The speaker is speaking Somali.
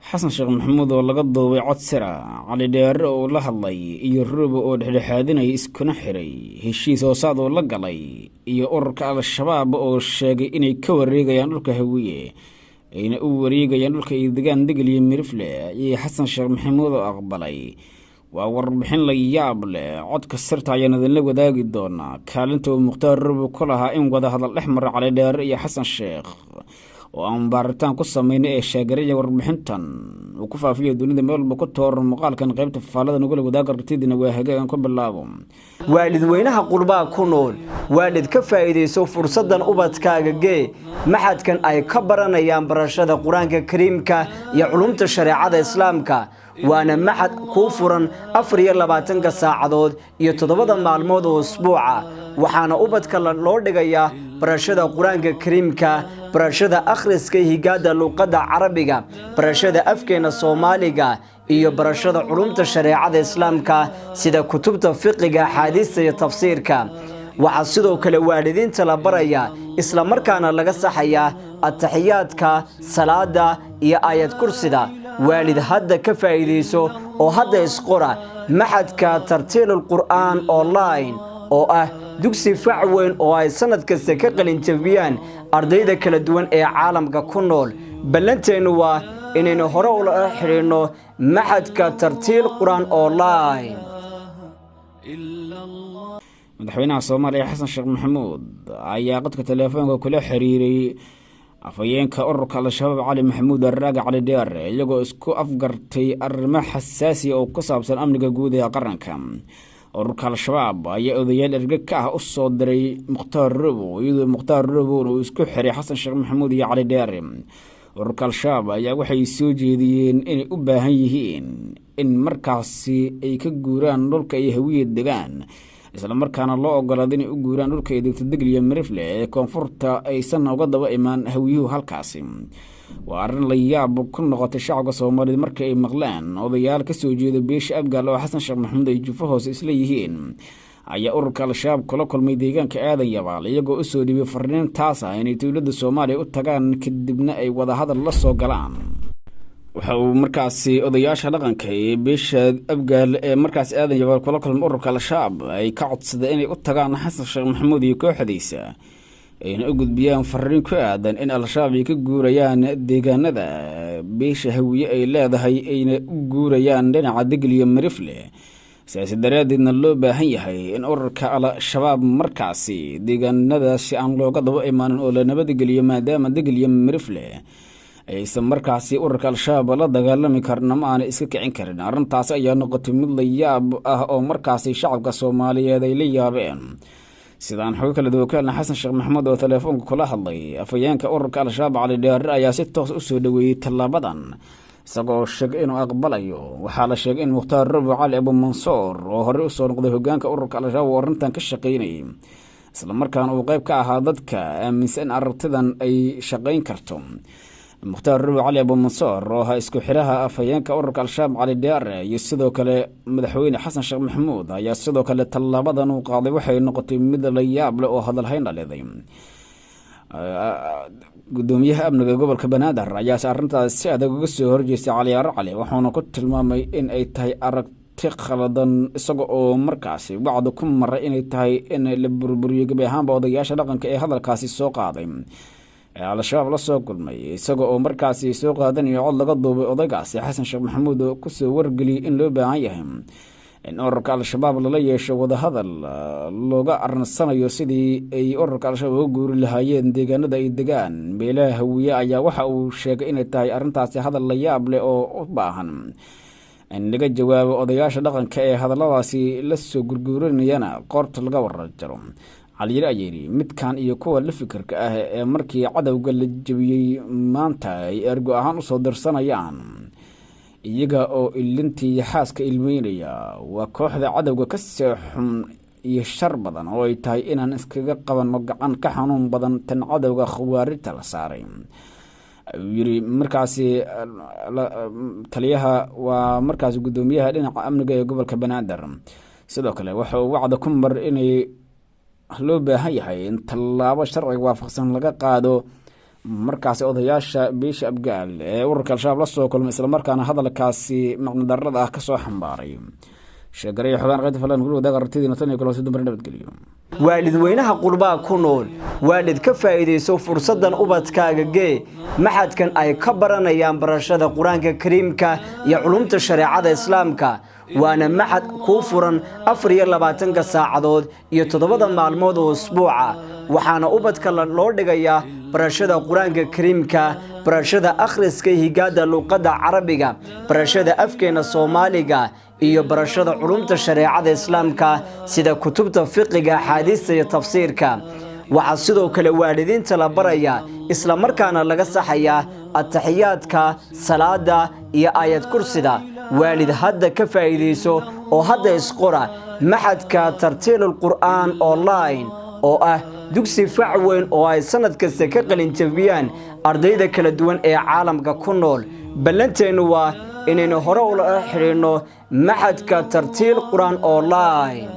xasan sheekh maxamuud oo laga duubay cod sira cali dheere oo la hadlay iyo ruuba oo dhexdhexaadinaya iskuna xiray heshiis hoosaad oo la galay iyo ururka al-shabaab oo sheegay inay ka wareegayaan dhulka hawiye ayna u wareegayaan dhulka ay degaan degel iyo mirifle ayay xasan sheekh maxamuud oo aqbalay. waa warbixin la yaab leh. codka sirta ayaan idinla wadaagi doonaa kaalinta uu mukhtaar ruuba ku lahaa in wada hadal dhex mara cali dheere iyo xasan sheekh oo aan baaritaan ku sameynay ee sheegaraya warbixintan uu ku faafiyo dunida meel walba ku tooran muuqaalkan qaybta faalada nagula wadaaga aragtidina waa hagaagan ku bilaabo. waalidweynaha qurbaa ku nool waalid ka faa'iideyso fursadan ubadkaaga gee maxadkan ay ka baranayaan barashada qur-aanka kariimka iyo culumta shareecada islaamka waana maxad kuu furan 24 saacadood iyo 7 maalmood oo usbuuca waxaana ubadka loo dhigayaa barashada qur-aanka kariimka barashada akhriska higaada luqadda carabiga barashada afkeena Soomaaliga iyo barashada culumta shareecada islaamka sida kutubta fiqiga axaadiista iyo tafsiirka waxa sidoo kale waalidiinta la baraya isla markaana laga saxayaa ataxiyaadka salaada iyo aayad kursida waalid hadda ka faa'iideyso oo hadda isqora maxadka tartiilul qur'aan online oo ah dugsi fac weyn oo ay sanad kasta ka qalin jabiyaan ardayda kala duwan ee caalamka ku nool ballanteenu waa inaynu hore ula xiriirno maxadka tartiil qur'aan online. madaxweynaha Soomaaliya xasan sheekh maxamuud ayaa qadka telefoonka kula xiriiray afayeenka ururka al-shabaab cali maxamuud arraaga cali dheere iyagoo isku afgartay arrimo xasaasi oo ku saabsan amniga guud ee qaranka. ururka al-shabaab ayaa odayaal erga ka ah u soo diray mukhtaar ruuba iyadoo mukhtaar ruuba uu isku xiray xasan sheekh maxamuud iyo cali dheere. ururka al-shabaab ayaa waxay soo jeediyeen inay u baahan yihiin in markaasi ay ka guuraan dhulka ay hawiye degaan isla markaana loo ogolaado inay u guuraan dhulka ay degto degel iyo mirifle ee koonfurta aysan uga daba imaan hawiyuhu halkaasi. waa arrin la yaab ku noqotay shacabka Soomaaliyeed markii ay maqlaan odayaal ka soo jeeda beesha Abgaal oo xasan sheekh maxamuud ay jufo hoose isla yihiin ayaa ururka al-shabaab kula kulmay deegaanka aadan yabaal iyagoo u soo dhibay fariin taas ah inay dowladda Soomaaliya u tagaan kadibna ay wada hadal la soo galaan. waxa uu markaasi odayaasha dhaqanka ee beesha Abgaal ee markaas aadan yabaal kula kulmay ururka al-shabaab ay ka codsadeen inay u tagaan xasan sheekh maxamuud iyo kooxdiisa ayna u gudbiyaan fariin ku aadan in al-shabaab ay ka guurayaan deegaanada beesha hawiye ay leedahay ayna u guurayaan dhinaca degel iyo mirifle sidaas daraadeedna loo baahan yahay in ururka al-shabaab markaasi deegaanadaasi aan looga daba imaanin oo la nabadgeliyo maadaama degel iyo mirifle aysan markaasi ururka al-shabaab la dagaalami karin ama aanay iska kicin karin. arrintaasi ayaa noqotay mid la yaab ah oo markaasi shacabka Soomaaliyeed ay la yaabeen. sidaan xogo kala duwan ka helnay xasan sheekh maxamuud oo telefoonka kula hadlay afayeenka ururka al-shabaab cali dheere ayaa si toos u soo dhaweeyay tallaabadan isagoo sheegay inuu aqbalayo. waxaa la sheegay in mukhtaar ruuba cali abu mansuur oo horey u soo noqday hogaanka ururka al-shabaab oo arrintan ka shaqaynayay isla markaana uu qayb ka ahaa dadka aaminsan in aragtidan ay shaqayn karto. mukhtaar ruuba cali abu mansuur oo ahaa isku xiraha afayeenka ururka al-shabaab cali dheere iyo sidoo kale madaxweyne xasan sheekh maxamuud ayaa sidoo kale tallaabadan uu qaaday waxay noqotay mid la yaab leh oo hadalhayn dhaliday. gudoomiyaha amniga gobolka banaadir ayaa arrintaas si adag uga soo horjeestay cali cali wuxuuna ku tilmaamay in ay tahay aragti khaladan isaga oo markaasi wacdo ku maray inay tahay in la burburiyo gabi ahaanba odayaasha dhaqanka ee hadalkaasi soo qaaday al-shabaab la soo kulmay isaga oo markaasi soo qaadanayo cod laga duubay odaygaasi xasan sheekh maxamuud oo ku soo wargeliyay in loo baahan yahay in ururka al-shabaab lala yeesho wada hadal looga arnsanayo sidii ay ururka al-shabaab uga guuri lahaayeen deegaanada ay degaan beelaha hawiye ayaa waxa uu sheegay inay tahay arrintaasi hadal la yaab leh oo u baahan in laga jawaabo odayaasha dhaqanka ee hadalladaasi la soo gurguurinayana qoorta laga warajaro. cali ayaa yiri midkan iyo kuwa la fikirka ah ee markii cadawga la jabiyay maanta ay ergo ahaan u soo dirsanayaan iyaga oo ilintii xaaska ilmeynaya waa kooxda cadawga ka seexun iyo shar badan oo ay tahay inaan iskaga qabanno gacan ka xanuun badan tan cadawga khawaarijta la saaray. yiri markaasi taliyaha waa markaasi gudoomiyaha dhinaca amniga ee gobolka banaadir sidoo kale waxa uu wacdo ku mar inay loo baahan yahay in tallaabo sharci waafaqsan laga qaado markaasi odayaasha beesha abgaal ee ururka al-shabaab la soo kulmay islamarkaana hadalkaasi maqnadarrada ah ka soo xambaaray sheegaray xogaan qaybta falan guriga wadaag aragtidiina tan iyo kalosi dumar nabadgeliyo waalidweynaha qurbaa ku nool waalid ka faa'iidayso fursaddan ubadkaaga gee maxadkan ay ka baranayaan barashada qur-aanka kariimka iyo culumta shareecada islaamka waana maxad kuu furan 24 saacadood iyo 7 maalmood oo usbuuca waxaana ubadka loo dhigayaa barashada qur-aanka kariimka barashada akhriska higaada luqadda carabiga barashada afkeena Soomaaliga iyo barashada culumta shareecada islaamka sida kutubta fiqiga axaadiista iyo tafsiirka waxa sidoo kale waalidiinta la baraya isla markaana laga saxayaa ataxiyaadka salaada iyo aayad kursida waalid hadda ka faa'iideyso oo hadda isqora maxadka tartiilul qur'aan online oo ah dugsi fac weyn oo ay sanad kasta ka qalin jabiyaan ardayda kala duwan ee caalamka ku nool ballanteenu waa inaynu hore ula xiriirno maxadka tartiil qur'aan online